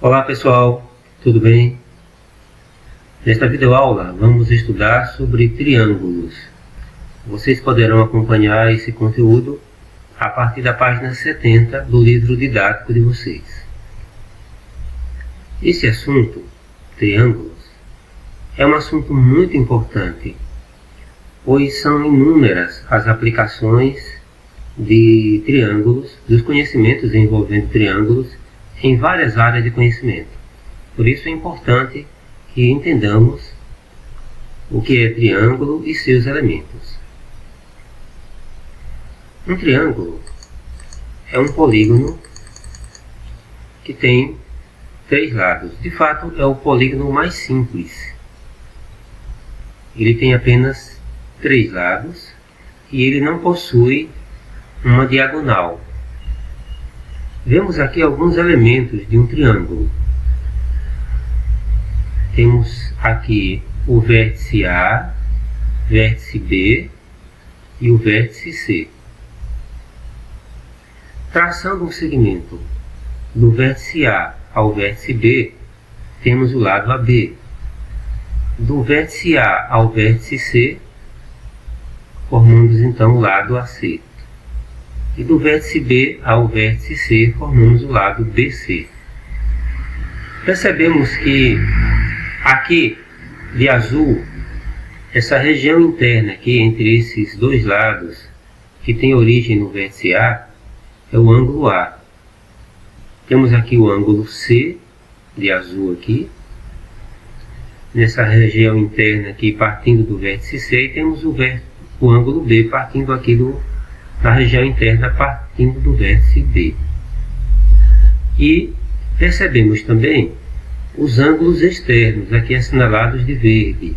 Olá pessoal, tudo bem? Nesta videoaula vamos estudar sobre triângulos. Vocês poderão acompanhar esse conteúdo a partir da página 70 do livro didático de vocês. Esse assunto, triângulos, é um assunto muito importante, pois são inúmeras as aplicações de triângulos, dos conhecimentos envolvendo triângulos em várias áreas de conhecimento. Por isso é importante que entendamos o que é triângulo e seus elementos. Um triângulo é um polígono que tem 3 lados. De fato, é o polígono mais simples. Ele tem apenas 3 lados e ele não possui uma diagonal. Vemos aqui alguns elementos de um triângulo. Temos aqui o vértice A, vértice B e o vértice C. Traçando um segmento do vértice A ao vértice B, temos o lado AB. Do vértice A ao vértice C, formamos então o lado AC. E do vértice B ao vértice C, formamos o lado BC. Percebemos que aqui, de azul, essa região interna aqui entre esses dois lados, que tem origem no vértice A, é o ângulo A. Temos aqui o ângulo C, de azul aqui. Nessa região interna aqui, partindo do vértice C, e temos o ângulo B, partindo aqui na região interna, partindo do vértice B. E percebemos também os ângulos externos, aqui assinalados de verde.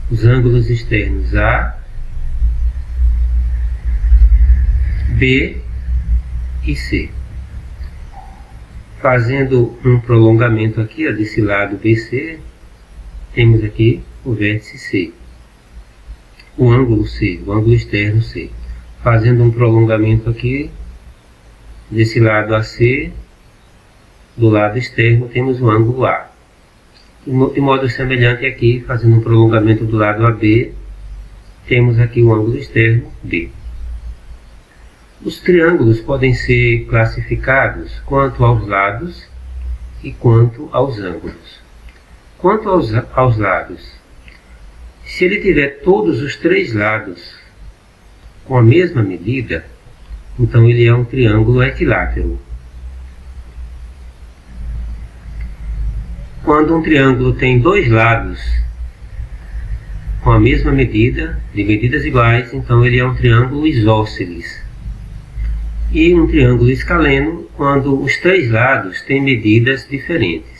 Os ângulos externos A, B e C. Fazendo um prolongamento aqui, desse lado BC, temos aqui o vértice C. O ângulo C, o ângulo externo C. Fazendo um prolongamento aqui, desse lado AC, do lado externo temos o ângulo A. De modo semelhante aqui, fazendo um prolongamento do lado AB, temos aqui o ângulo externo B. Os triângulos podem ser classificados quanto aos lados e quanto aos ângulos. Quanto aos lados, se ele tiver todos os 3 lados com a mesma medida, então ele é um triângulo equilátero. Quando um triângulo tem 2 lados com a mesma medida, de medidas iguais, então ele é um triângulo isósceles. E um triângulo escaleno quando os 3 lados têm medidas diferentes.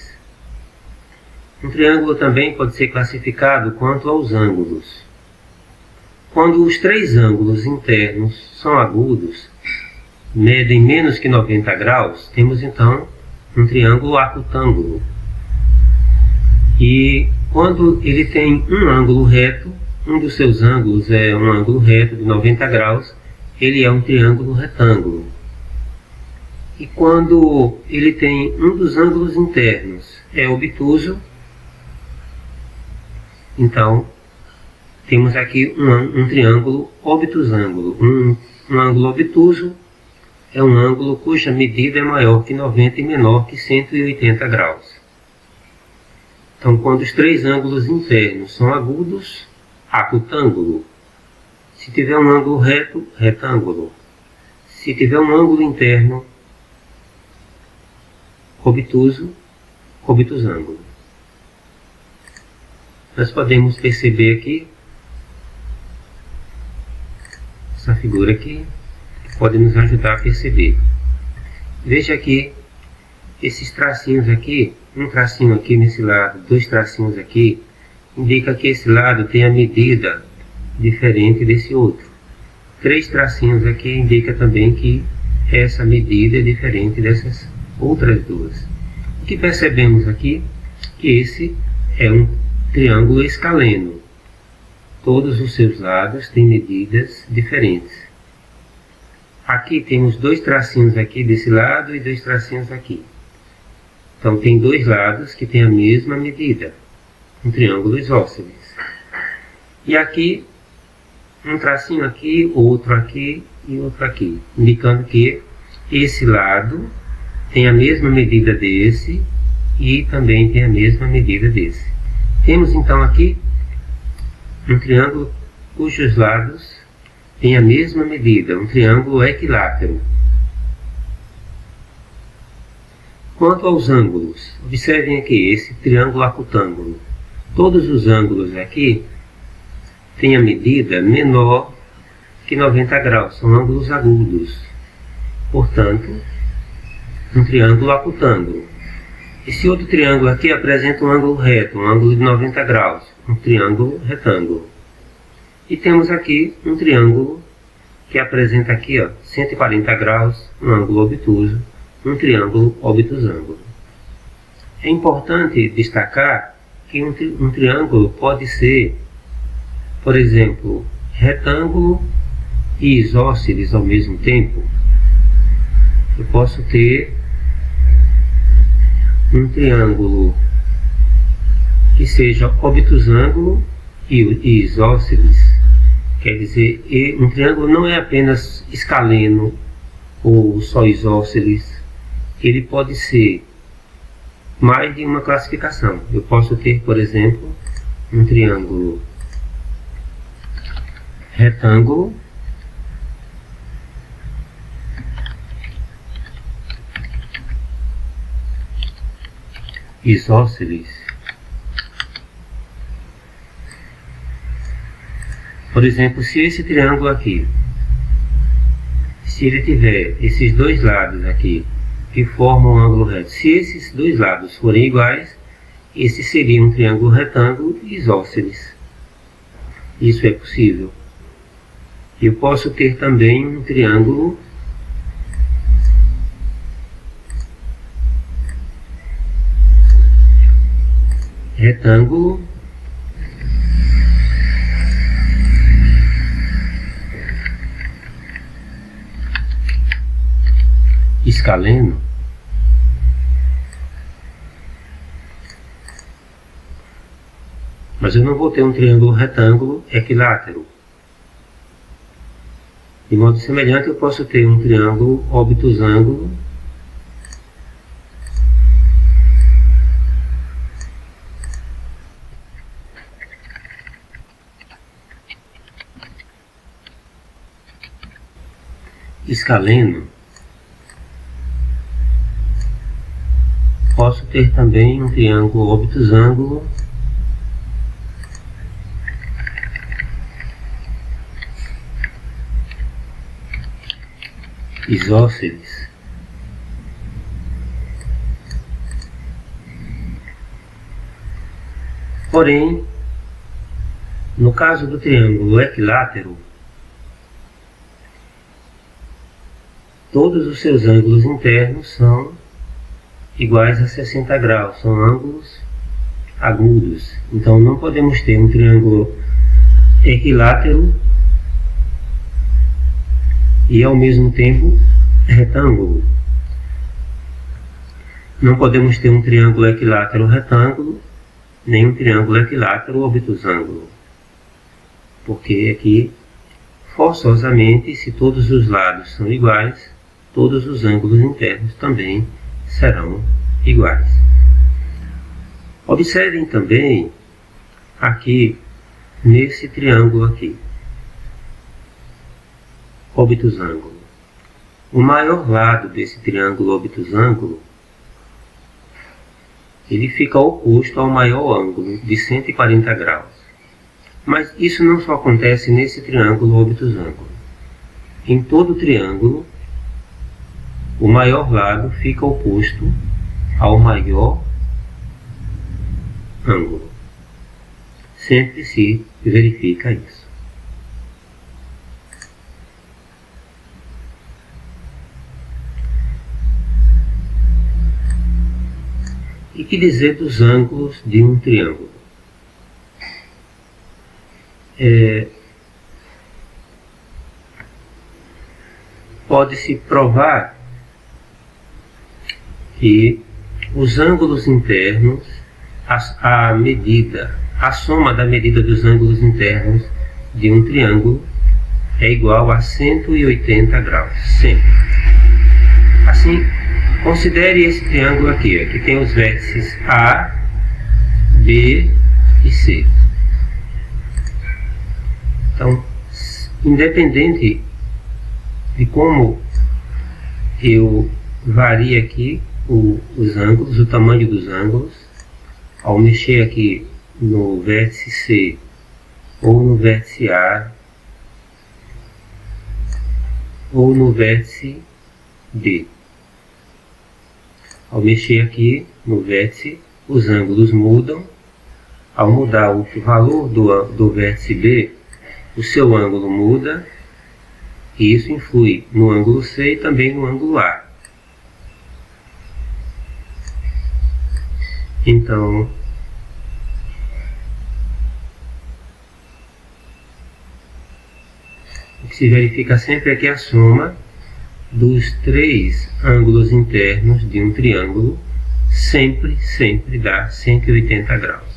Um triângulo também pode ser classificado quanto aos ângulos. Quando os 3 ângulos internos são agudos, medem menos que 90 graus, temos então um triângulo acutângulo. E quando ele tem um ângulo reto, um dos seus ângulos é um ângulo reto de 90 graus, ele é um triângulo retângulo. E quando ele tem um dos ângulos internos é obtuso, então temos aqui um triângulo obtusângulo. Um ângulo obtuso é um ângulo cuja medida é maior que 90 e menor que 180 graus. Então, quando os 3 ângulos internos são agudos, acutângulo. Se tiver um ângulo reto, retângulo. Se tiver um ângulo interno, obtuso, obtusângulo. Nós podemos perceber aqui, essa figura aqui, que pode nos ajudar a perceber. Veja aqui, esses tracinhos aqui, um tracinho aqui nesse lado, 2 tracinhos aqui, indica que esse lado tem a medida diferente desse outro. 3 tracinhos aqui indica também que essa medida é diferente dessas outras 2. O que percebemos aqui? Que esse é um triângulo escaleno. Todos os seus lados têm medidas diferentes. Aqui temos 2 tracinhos aqui desse lado e 2 tracinhos aqui. Então tem dois lados que têm a mesma medida, um triângulo isósceles. E aqui, um tracinho aqui, outro aqui e outro aqui, indicando que esse lado tem a mesma medida desse e também tem a mesma medida desse. Temos então aqui um triângulo cujos lados têm a mesma medida, um triângulo equilátero. Quanto aos ângulos, observem aqui esse triângulo acutângulo. Todos os ângulos aqui têm a medida menor que 90 graus, são ângulos agudos. Portanto, um triângulo acutângulo. Esse outro triângulo aqui apresenta um ângulo reto, um ângulo de 90 graus, um triângulo retângulo. E temos aqui um triângulo que apresenta aqui 140 graus, um ângulo obtuso, um triângulo obtusângulo. É importante destacar que um triângulo pode ser, por exemplo, retângulo e isósceles ao mesmo tempo. Eu posso ter um triângulo que seja obtusângulo e isósceles. Quer dizer, um triângulo não é apenas escaleno ou só isósceles. Ele pode ser mais de uma classificação. Eu posso ter, por exemplo, um triângulo retângulo isósceles. Por exemplo, se esse triângulo aqui, se ele tiver esses dois lados aqui que formam um ângulo reto, se esses dois lados forem iguais, esse seria um triângulo retângulo isósceles. Isso é possível. Eu posso ter também um triângulo retângulo escaleno. Mas eu não vou ter um triângulo retângulo equilátero. De modo semelhante, eu posso ter um triângulo obtusângulo escaleno. Posso ter também um triângulo obtusângulo isósceles. Porém, no caso do triângulo equilátero, todos os seus ângulos internos são iguais a 60 graus, são ângulos agudos. Então não podemos ter um triângulo equilátero e ao mesmo tempo retângulo. Não podemos ter um triângulo equilátero retângulo, nem um triângulo equilátero obtusângulo. Porque aqui, forçosamente, se todos os lados são iguais, todos os ângulos internos também serão iguais. Observem também aqui nesse triângulo aqui, obtusângulo. O maior lado desse triângulo obtusângulo, ele fica oposto ao maior ângulo de 140 graus. Mas isso não só acontece nesse triângulo obtusângulo. Em todo triângulo, o maior lado fica oposto ao maior ângulo. Sempre se verifica isso. E que dizer dos ângulos de um triângulo? Pode-se provar que os ângulos internos, a soma da medida dos ângulos internos de um triângulo é igual a 180 graus, sempre. Assim, considere esse triângulo aqui. Aqui tem os vértices A, B e C. Então, independente de como eu varie aqui os ângulos, o tamanho dos ângulos, ao mexer aqui no vértice C ou no vértice A ou no vértice D. Ao mexer aqui no vértice, os ângulos mudam. Ao mudar o valor do vértice B, o seu ângulo muda, e isso influi no ângulo C e também no ângulo A. Então, o que se verifica sempre é que a soma dos três ângulos internos de um triângulo sempre dá 180 graus.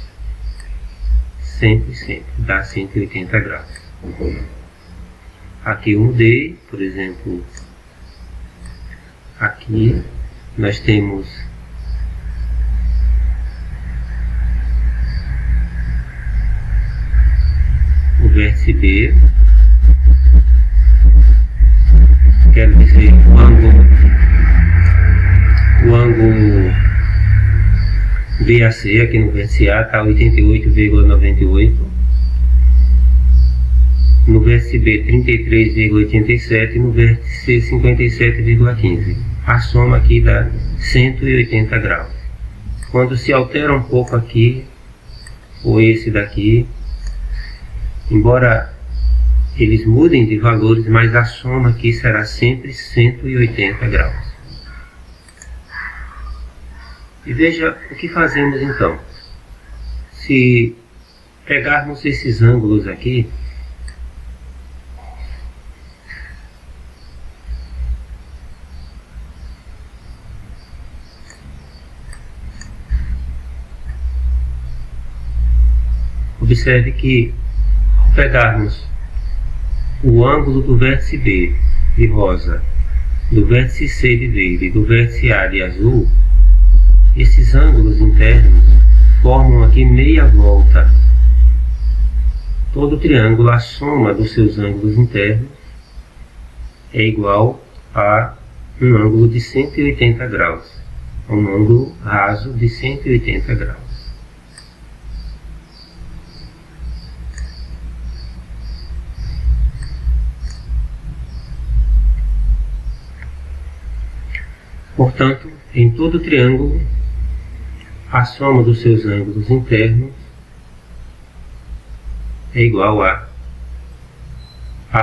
Sempre dá 180 graus. Aqui eu mudei, por exemplo, aqui nós temos o vértice B, quero dizer o ângulo BAC aqui no vértice A está 88,98, no vértice B 33,87 e no vértice C 57,15. A soma aqui dá 180 graus. Quando se altera um pouco aqui, ou esse daqui, embora eles mudem de valores, mas a soma aqui será sempre 180 graus. E veja o que fazemos então. Se pegarmos esses ângulos aqui, observe que ao pegarmos o ângulo do vértice B de rosa, do vértice C de verde e do vértice A de azul, esses ângulos internos formam aqui meia volta. Todo triângulo, a soma dos seus ângulos internos é igual a um ângulo de 180 graus, a um ângulo raso de 180 graus. Portanto, em todo triângulo, a soma dos seus ângulos internos é igual a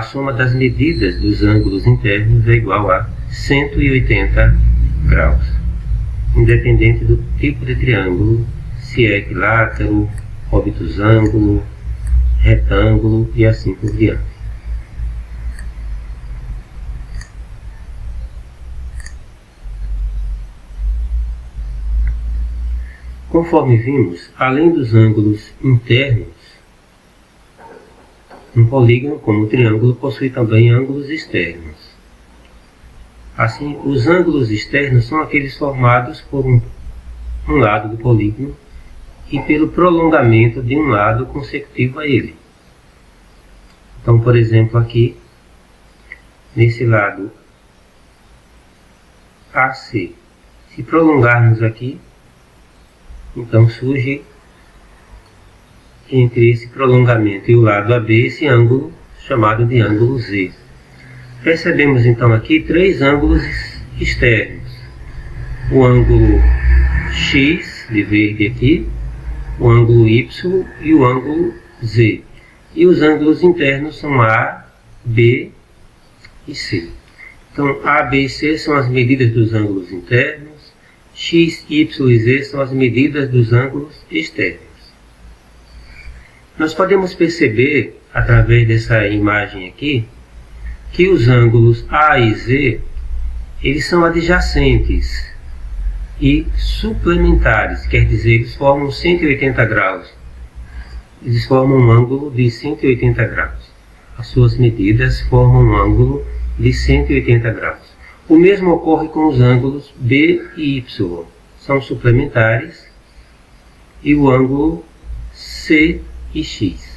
soma das medidas dos ângulos internos é igual a 180 graus, independente do tipo de triângulo, se é equilátero, obtusângulo, retângulo e assim por diante. Conforme vimos, além dos ângulos internos, um polígono, como o triângulo, possui também ângulos externos. Assim, os ângulos externos são aqueles formados por um lado do polígono e pelo prolongamento de um lado consecutivo a ele. Então, por exemplo, aqui, nesse lado AC, se prolongarmos aqui, então surge entre esse prolongamento e o lado AB esse ângulo chamado de ângulo Z. Percebemos então aqui três ângulos externos. O ângulo X de verde aqui, o ângulo Y e o ângulo Z. E os ângulos internos são A, B e C. Então A, B e C são as medidas dos ângulos internos. X, Y e Z são as medidas dos ângulos externos. Nós podemos perceber, através dessa imagem aqui, que os ângulos A e Z, eles são adjacentes. e suplementares, quer dizer, eles formam 180 graus. Eles formam um ângulo de 180 graus. As suas medidas formam um ângulo de 180 graus. O mesmo ocorre com os ângulos B e Y. São suplementares. E o ângulo C e X.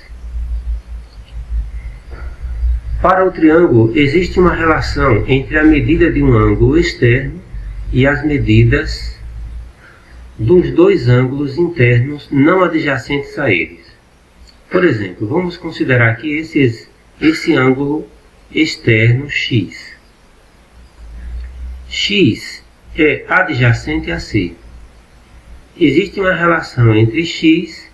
Para o triângulo, existe uma relação entre a medida de um ângulo externo e as medidas dos dois ângulos internos não adjacentes a eles. Por exemplo, vamos considerar aqui esse ângulo externo X. X é adjacente a C. Existe uma relação entre X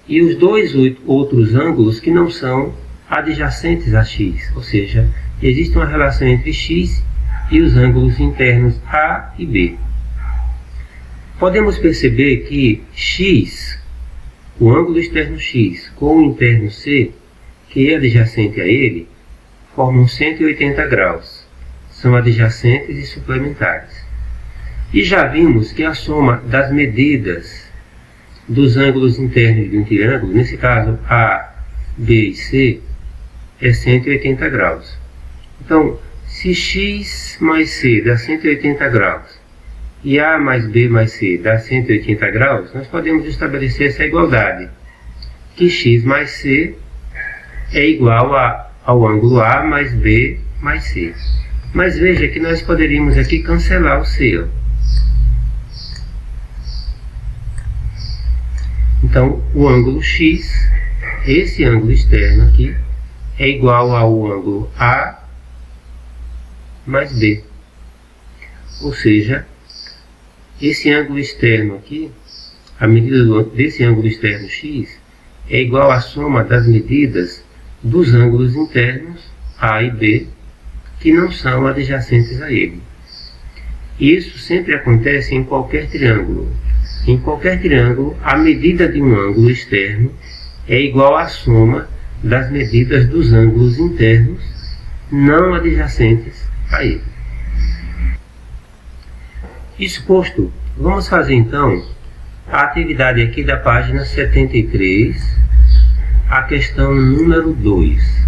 e os dois outros ângulos que não são adjacentes a X, ou seja, existe uma relação entre X e os ângulos internos A e B. Podemos perceber que X, o ângulo externo X com o interno C, que é adjacente a ele, formam 180 graus. São adjacentes e suplementares. E já vimos que a soma das medidas dos ângulos internos de um triângulo, nesse caso A, B e C, é 180 graus. Então, se X mais C dá 180 graus e A mais B mais C dá 180 graus, nós podemos estabelecer essa igualdade, que X mais C é igual ao ângulo A mais B mais C. Mas veja que nós poderíamos aqui cancelar o C. Então, o ângulo X, esse ângulo externo aqui, é igual ao ângulo A mais B. Ou seja, esse ângulo externo aqui, a medida desse ângulo externo X, é igual à soma das medidas dos ângulos internos A e B, que não são adjacentes a ele. Isso sempre acontece em qualquer triângulo. Em qualquer triângulo, a medida de um ângulo externo é igual à soma das medidas dos ângulos internos não adjacentes a ele. Isso posto, vamos fazer então a atividade aqui da página 73, a questão número 2.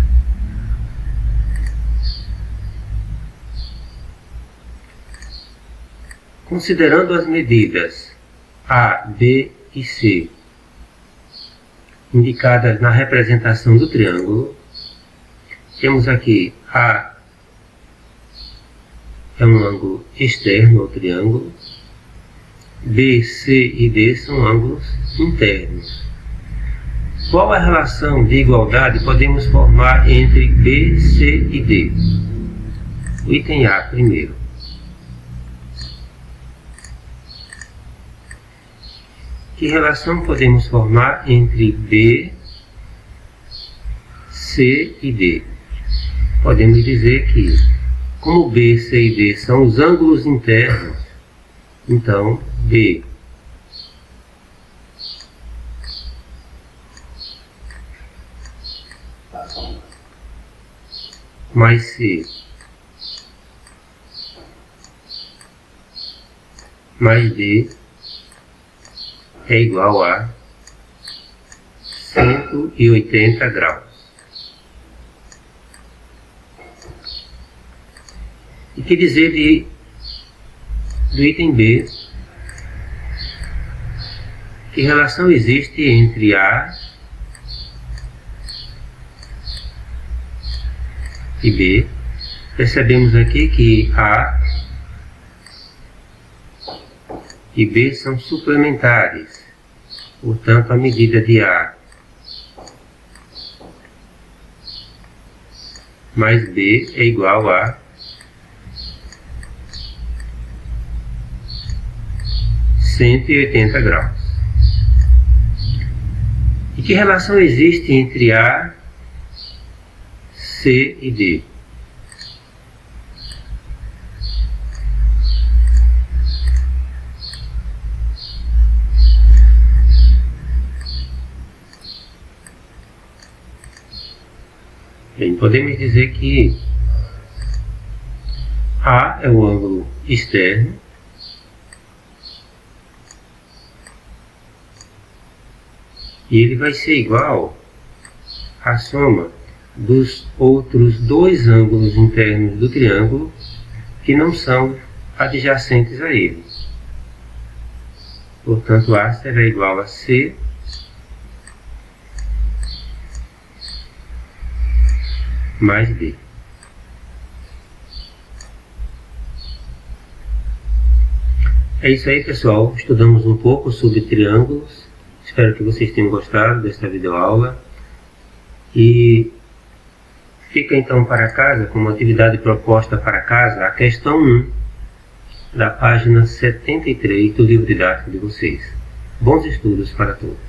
Considerando as medidas A, B e C indicadas na representação do triângulo, temos aqui A é um ângulo externo ao triângulo, B, C e D são ângulos internos. Qual a relação de igualdade podemos formar entre B, C e D? O item A primeiro. Que relação podemos formar entre B, C e D? Podemos dizer que, como B, C e D são os ângulos internos, então B mais C mais D é igual a 180 graus. E que dizer do item B? Que relação existe entre A e B? Percebemos aqui que A e B são suplementares. Portanto, a medida de A mais B é igual a 180 graus. E que relação existe entre A, C e D? Bem, podemos dizer que A é o ângulo externo E ele vai ser igual à soma dos outros dois ângulos internos do triângulo que não são adjacentes a ele. Portanto, A será igual a C mais B. É isso aí, pessoal. Estudamos um pouco sobre triângulos. Espero que vocês tenham gostado desta videoaula. E fica então para casa, como atividade proposta para casa, a questão 1 da página 73 do livro didático de vocês. Bons estudos para todos.